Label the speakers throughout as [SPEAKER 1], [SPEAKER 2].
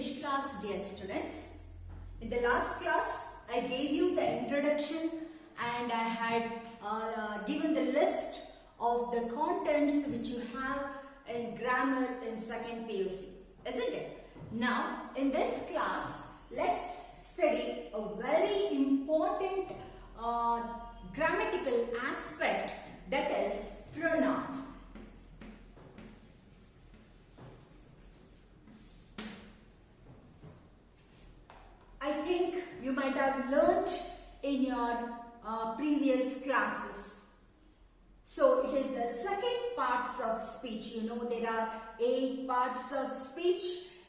[SPEAKER 1] English class, dear students. In the last class, I gave you the introduction and I had given the list of the contents which you have in grammar in 2nd PUC, isn't it? Now, in this class, let's study a very important grammatical aspect, that is pronoun. I think you might have learnt in your previous classes. So it is the second parts of speech. You know there are 8 parts of speech.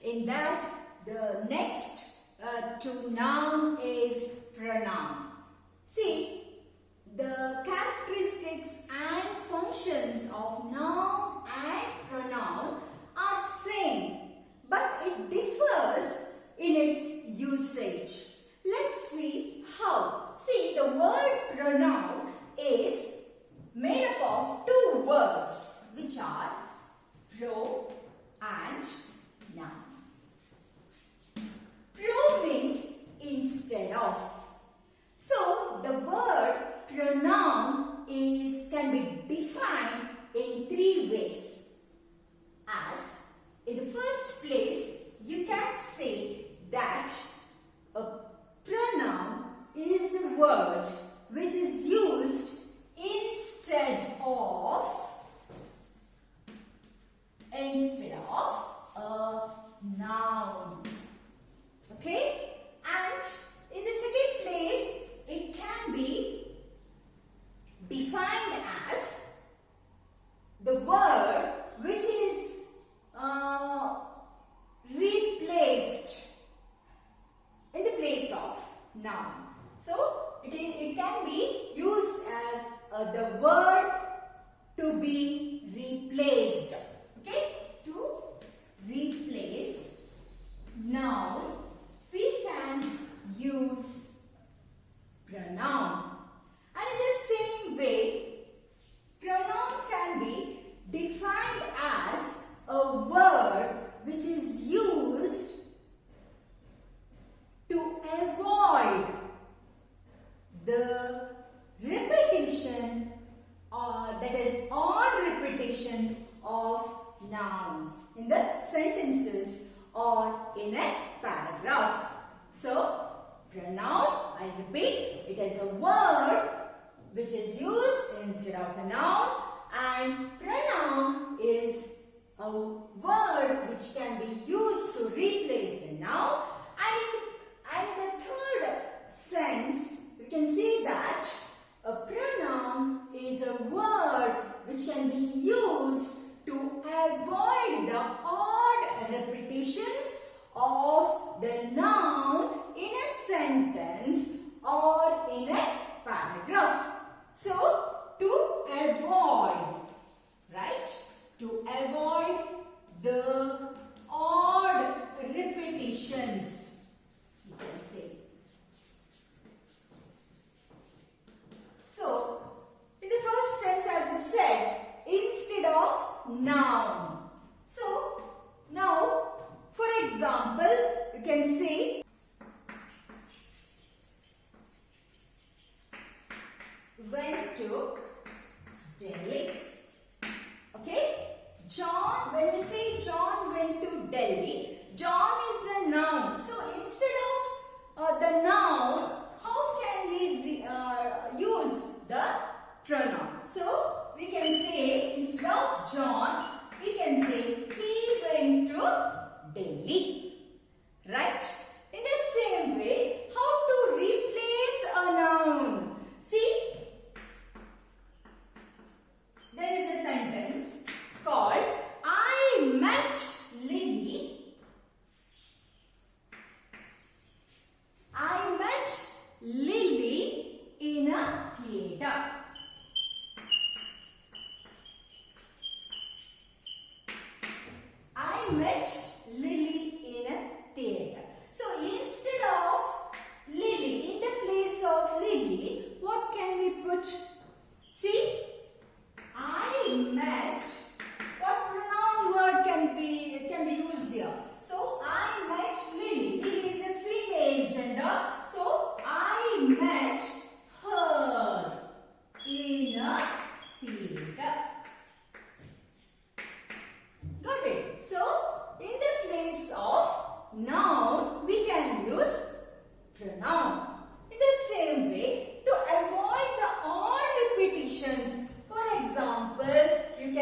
[SPEAKER 1] In that, the next to noun is pronoun. See, the characteristics and functions of noun and pronoun are same, but it differs in its usage. Let's see how. See, the word pronoun is made up of 2 words, which are pro and noun. Pro means instead of. So the word pronoun can be defined in 3 ways. As in the first place, you can say that a pronoun is the word which is used instead of a noun. Okay? And in the second place, it can be defined as the word which is replaced in the place of noun. So, it can be used as the word to be replaced. Okay? To replace noun, we can use pronoun. And in the same way, pronoun can be defined as a word which is used to avoid the repetition that is odd repetition of nouns in the sentences or in a paragraph. So, pronoun, I repeat, it is a word which is used instead of a noun, and pronoun is a word which can be used to replace the noun. And in the third sense, you can see that a pronoun is a word which can be used to avoid the odd repetitions of the noun in a sentence or in a paragraph. So, to avoid, right? To avoid the odd repetitions, you can say. So, in the first tense, as you said, instead of noun. So, now, for example, you can say, went to Delhi. Okay? John, when we say John went to Delhi, John is the noun. So, instead of the noun, how can we use the pronoun? So, we can say, instead of John, we can say he went to Delhi. Right? In the same way, how to replace a noun? See, there is a sentence called I met Lily. I met Lily in a theatre. I met Lily in a theatre. So instead of Lily, in the place of Lily, what can we put? See, I met. What pronoun word can be used here? So I met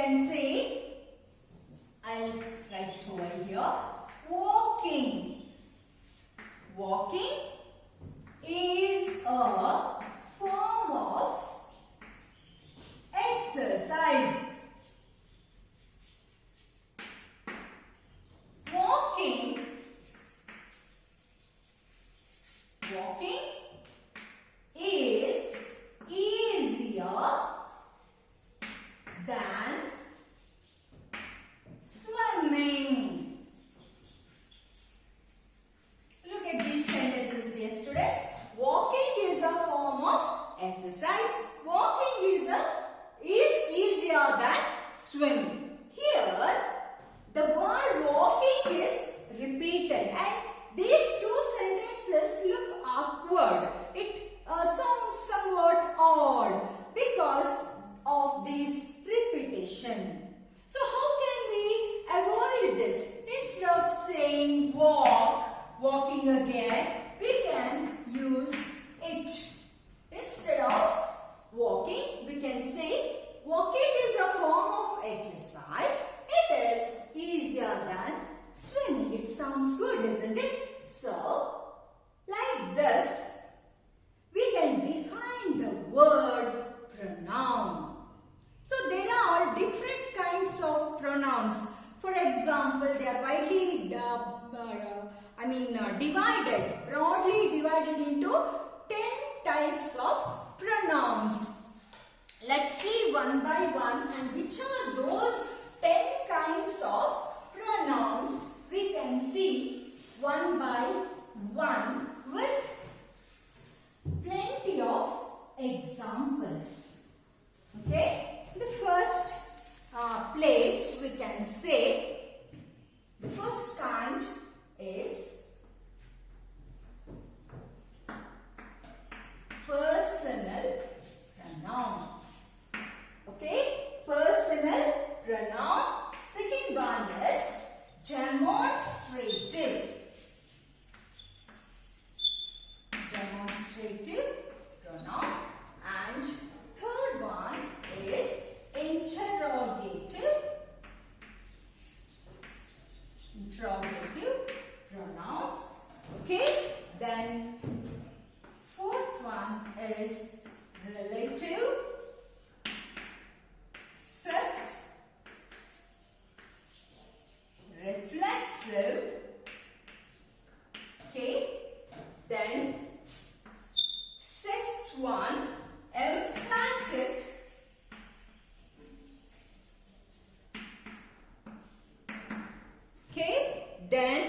[SPEAKER 1] can say, I'll write it over here, walking. Walking is a form of exercise. Walking is easier than swimming. Look at these sentences, dear students. Walking is a form of exercise. Walking is easier than swimming. Here, the word walking is repeated, and these two sentences look awkward. It sounds somewhat odd because of this repetition. So how can we avoid this? Instead of saying walking again, we can use it. Instead of walking, we can say walking is a form of exercise. It is easier than swimming. It sounds good, isn't it? So, like this, we can define the word pronoun. So, there are different kinds of pronouns. For example, they are widely broadly divided into 10 types of pronouns. Let's see one by one, and which are those 10 kinds of pronouns. We can see one by one with plenty of examples. Okay, the first place we can say, the first kind is personal pronoun. Okay, personal pronoun. Second one is demonstrative. Demonstrative pronoun. And third one is interrogative. Interrogative pronouns. Okay, then fourth one is relative. Fifth, reflexive. Okay, then sixth one, emphatic. Okay, then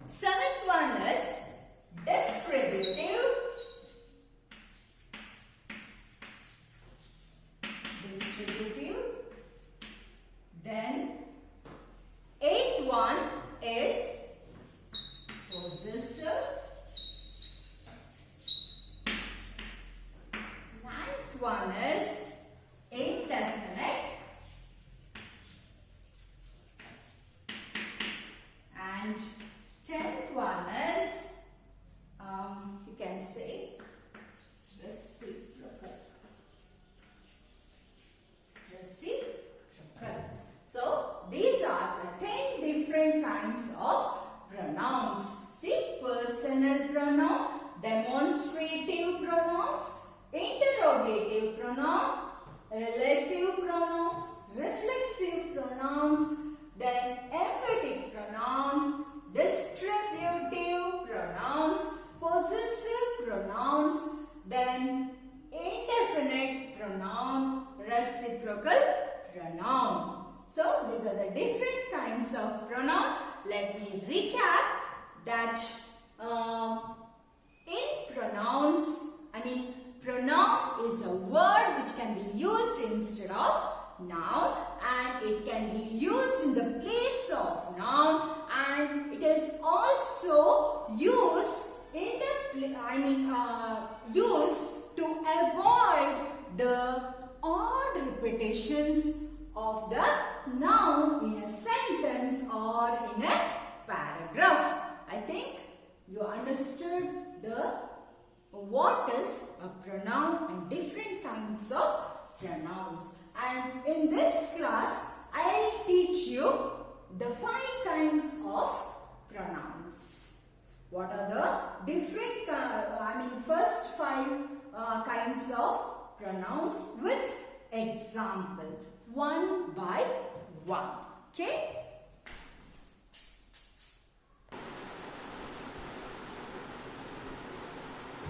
[SPEAKER 1] seventh one is distributive. Then eighth one is possessive. Ninth one is indefinite. And 10th one is you can say reciprocal. So these are the 10 different kinds of pronouns. See, personal pronoun, demonstrative pronouns, interrogative pronoun, relative pronouns, reflexive pronouns, then emphatic pronouns, distributive pronouns, possessive pronouns, then indefinite pronoun, reciprocal pronoun. So these are the different kinds of pronoun. Let me recap that in pronouns, pronoun is a word which can be used instead of noun, and it can be used in the place of noun, and it is also used in the used to avoid the odd repetitions of the noun in a sentence or in a paragraph. I think you understood what is a pronoun and different kinds of pronouns. And in this class, I'll teach you the 5 kinds of pronouns. What are the different, first 5 kinds of pronouns with example, one by one. Okay?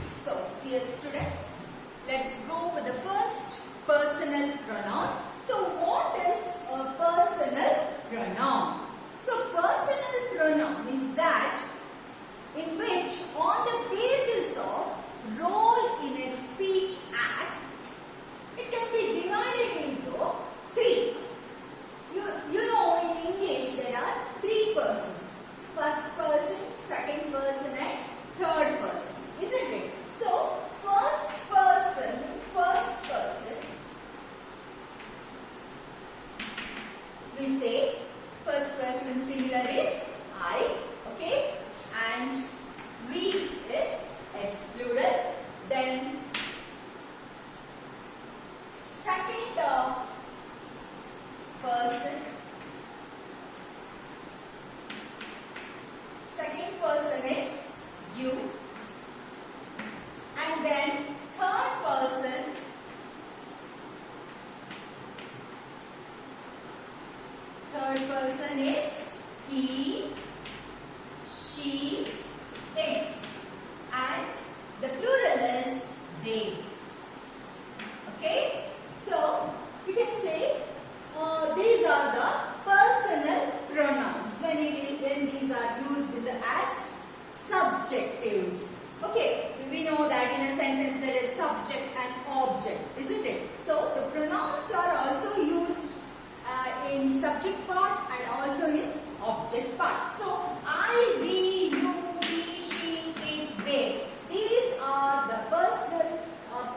[SPEAKER 1] So, dear students, let's go with the first personal pronoun. So, what is a personal pronoun? So, personal pronoun is that in which, on the basis of role in a speech act, it can be divided into 3. You know, in English there are 3 persons: first person, second person, and third person, isn't it? So, first person, we say first person singular is I, okay, and we is excluded. Then second person is you, and then third person is he, she, it, and the plural is they. Okay, so we can say these are the personal pronouns when these are used as subjectives. Okay, we know that in a sentence there is subject and object, isn't it? So the pronouns are also used in subject part and also in object part. So I, we, you, he, she, it, they. These are the personal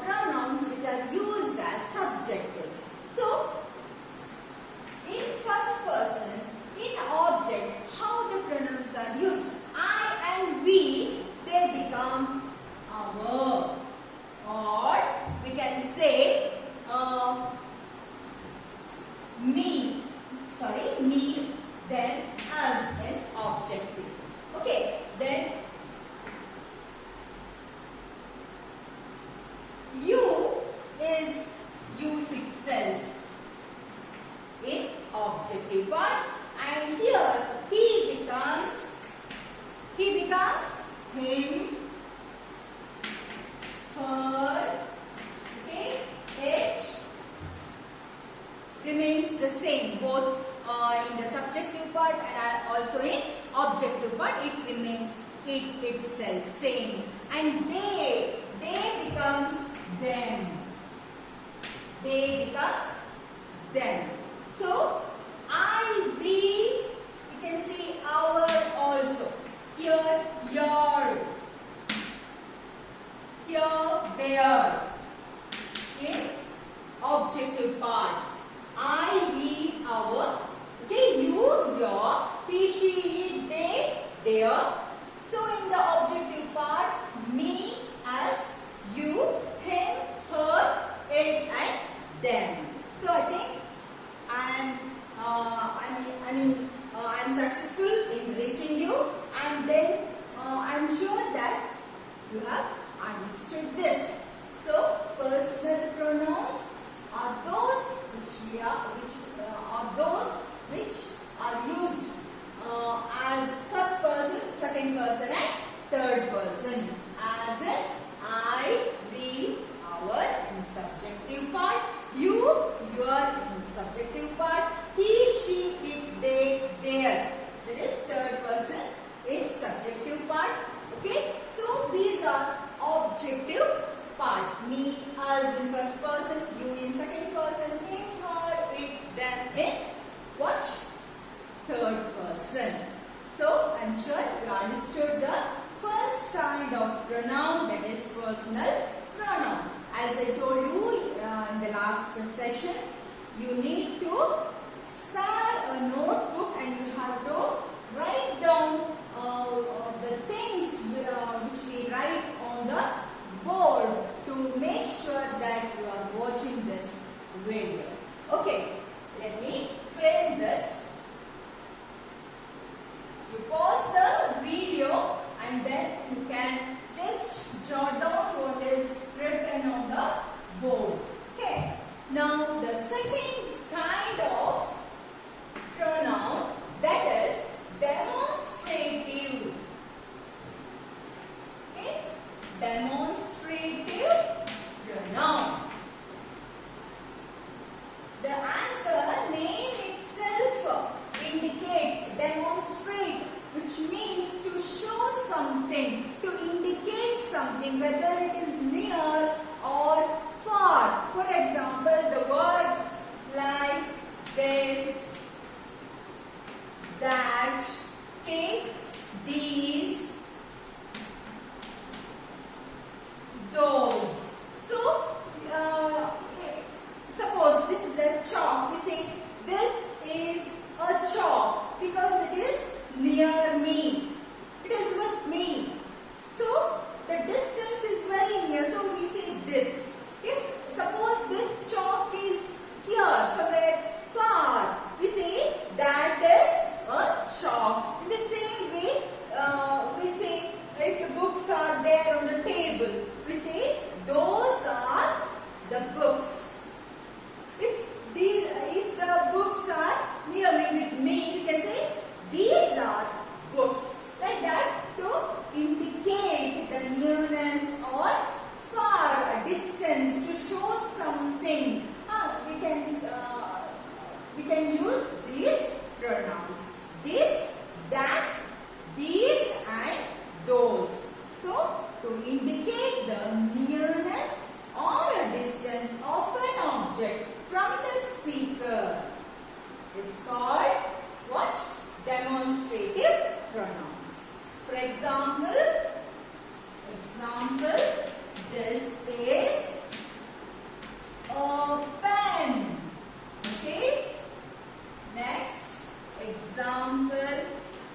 [SPEAKER 1] pronouns which are used as subjectives. So in first person, in object, how the pronouns are used? I and we, they become our, or we can say me, then us in objective. Okay, then you is you itself in objective part, and here he becomes him, her, okay, it remains the same both in the subjective part and also in objective part. It remains it itself same, and they becomes them. They becomes them. So I, we, you can see our also. Here, your. Here, their. In objective part. I, we, our. Okay, you, your. He, she, it, they, their. So in the objective part, me as you, him, her, it, and them. So I think I'm successful in reaching you, and then I'm sure that you have understood this. So personal pronouns are those which are used as first person, second person, and third person. As in I, we, our in subjective part, you, your in subjective part, he, she, it, they, their. That is third person in subjective part. Okay, so these are objective part. Me, us in first person, you in second person, him, her, it, them in what? Third person. So I'm sure you understood the first kind of pronoun, that is personal pronoun. As I told you in the last session, you need to spare a notebook and you have to write down the things which we write on the board to make sure that you are watching this we can use these pronouns. This, that, these and those. So, to indicate the nearness or a distance of an object from the speaker is called what? Demonstrative pronouns. For example, this is a pen. Okay. Next example,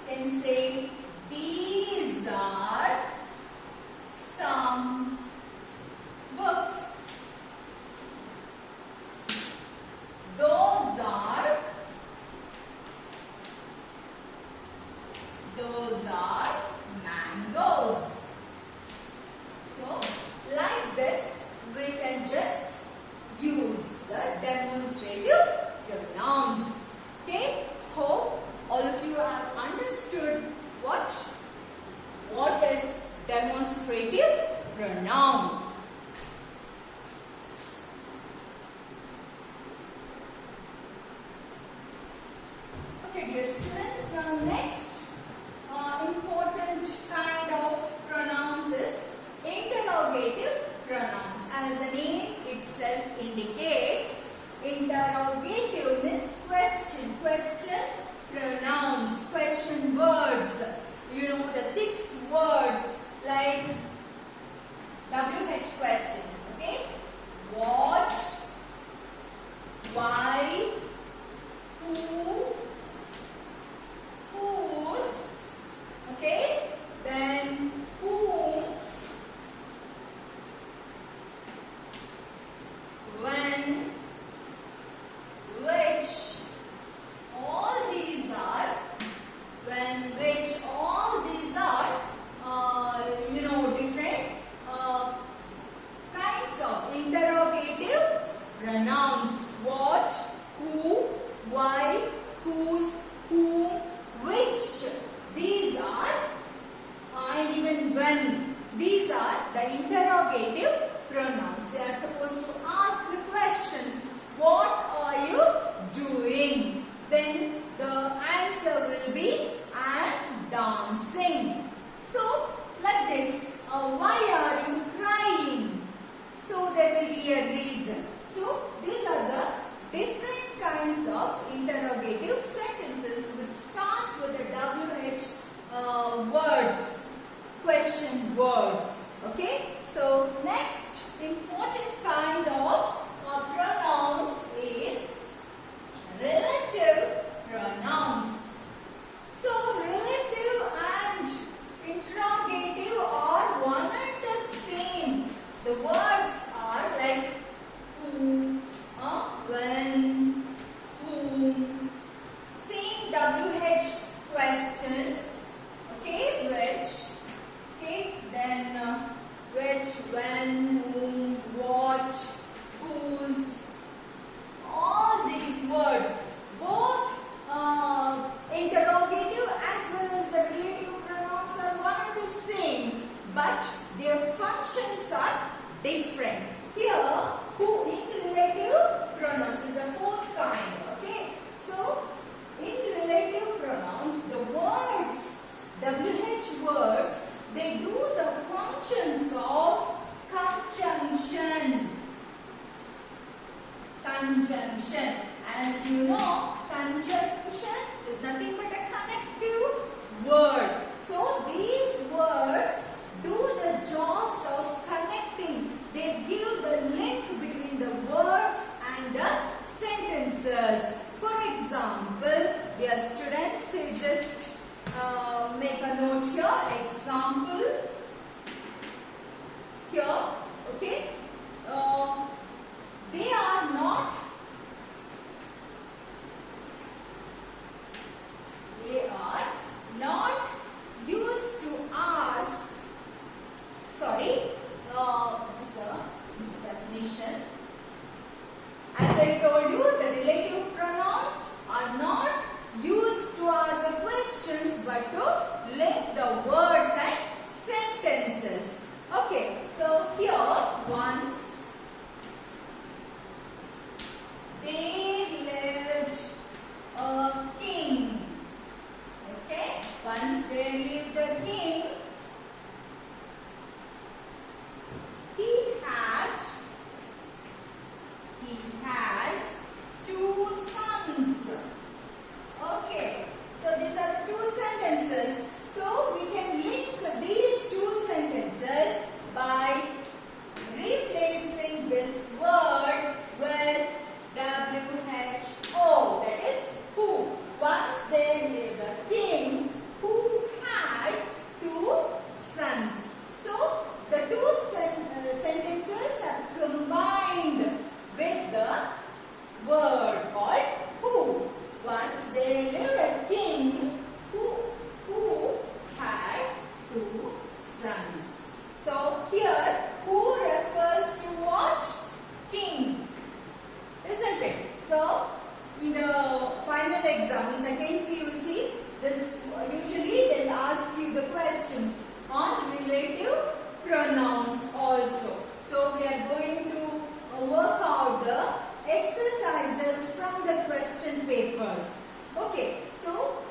[SPEAKER 1] can say these are some books. Those are mangoes. So, like this, we can just use the demonstrative pronouns. Okay? Hope all of you have understood what is demonstrative pronoun. Okay, dear students, now next important kind of pronouns is interrogative pronouns. As the name itself indicates, interrogative means question pronouns, question words. You know the 6 words like WH questions. Okay, what, why, who, whose, okay, then whom, when, which. All these are when, which, all these are different kinds of interrogative pronouns. What, who, why, whose, whom, which. These are and even when. These are the interrogative pronouns. They are supposed to ask the questions. What are you doing? Then the answer will be I am dancing. So, like this, why are you crying? So, there will be a reason. So, these are the different kinds of interrogative sentences which starts with the WH words, question words. Okay. So, next important kind of pronouns is relative pronouns. So, relative and interrogative are one and the same. The words are like who, when, whom. Same WH questions. Okay, which. Okay, then which, when, whom, what, whose. All these words, both interrogative as well as the relative pronouns are one and the same, but their functions are different. Here, who in relative pronouns is the 4th kind. Okay, so in relative pronouns, the words, WH words, they do the functions of conjunction. Conjunction. As you know, conjunction is nothing but a connective word. So, these words do the jobs of connecting. They give the link between the words and the sentences. For example, dear students, you just make a note here. Example here. Okay. They are not not exam, in second PUC, this usually they'll ask you the questions on relative pronouns also. So we are going to work out the exercises from the question papers. Okay, so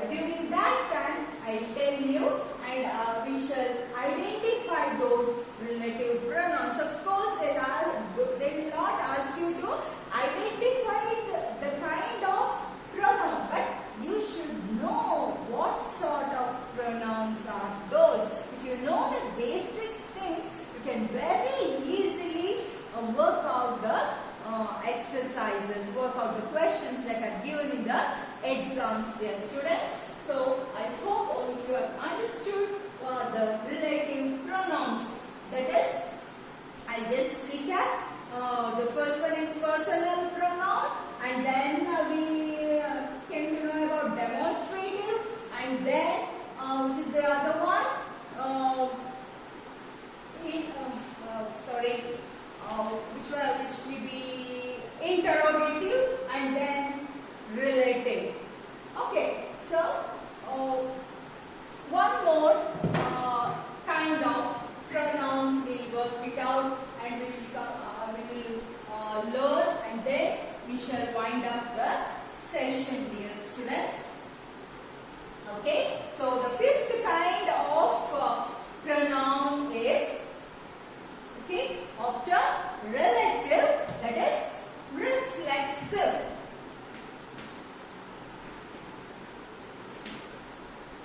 [SPEAKER 1] during that time I'll tell you, and we shall identify those relative pronouns. Of course, they will not ask you to identify the kind of pronoun, but you should know what sort of pronouns are those. If you know the basic things, you can very easily work out the exercises, work out the questions that are given in the exams, dear students. So I hope all of you have understood the relative pronouns. That is, I just recap. The first one is personal pronoun, and then we came to know about demonstrative, and then which is the other one? Which will be interrogative, and then relative. Okay, so one more kind of pronouns we'll work it out, and we will learn, and then we shall wind up the session, dear students. Okay, so the fifth kind of pronoun is, okay, after relative, that is reflexive.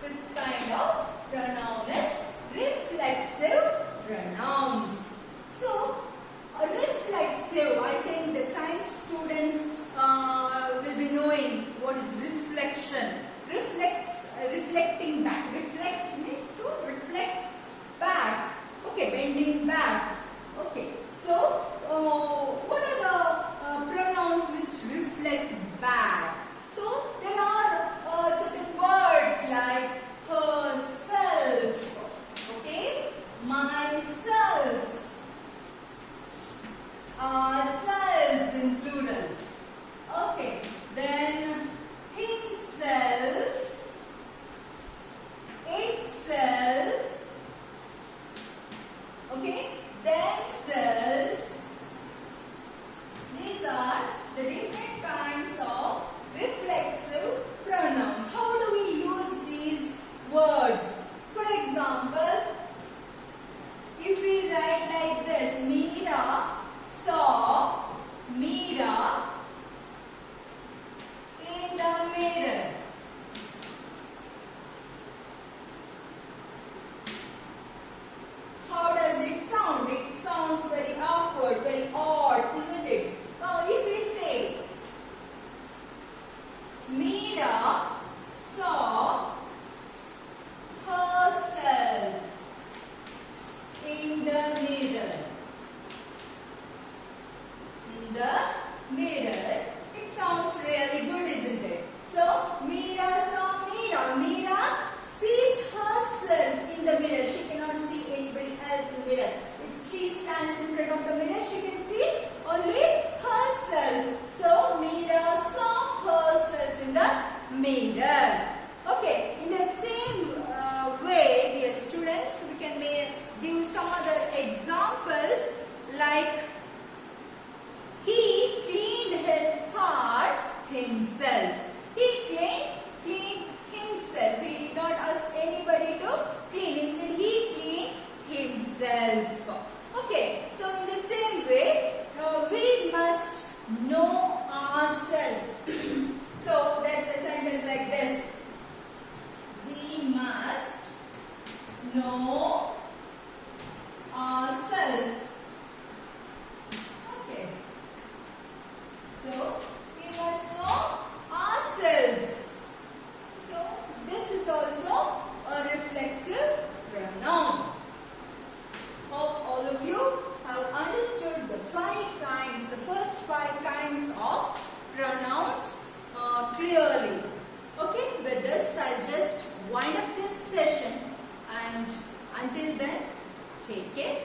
[SPEAKER 1] Fifth kind of pronoun is reflexive pronouns. So, reflexive, I think the science students will be knowing what is reflection. Reflecting back. Reflex means to reflect back. Okay, bending back. Okay, so what are the pronouns which reflect back? So there are certain words like herself, okay, myself, ourselves in plural. Okay, then himself, itself, okay, themselves. These are the different kinds of reflexive pronouns. How do we use these words? For example, if we write like this, Meera saw Meera in the mirror. How does it sound? It sounds very awkward, very odd, isn't it? Now, if we say, Meera saw herself in the mirror. In the mirror, it sounds really good, isn't it? So, Meera saw Meera. Meera sees herself in the mirror. She cannot see anybody else in the mirror. If she stands in front of the mirror, she can see only herself. So, Meera saw herself in the mirror. Okay, in the same way, dear students, we can give some other examples like he cleaned his car himself. He cleaned himself. He did not ask anybody to clean. Instead, he cleaned himself. Okay, so in the same way, we must know ourselves. So that's a sentence like this. We must know ourselves. Okay. So we must know ourselves. So this is also a reflexive pronoun. Hope all of you have understood the first five kinds of pronouns clearly. Okay, with this I'll just wind up this session, and until then, take care.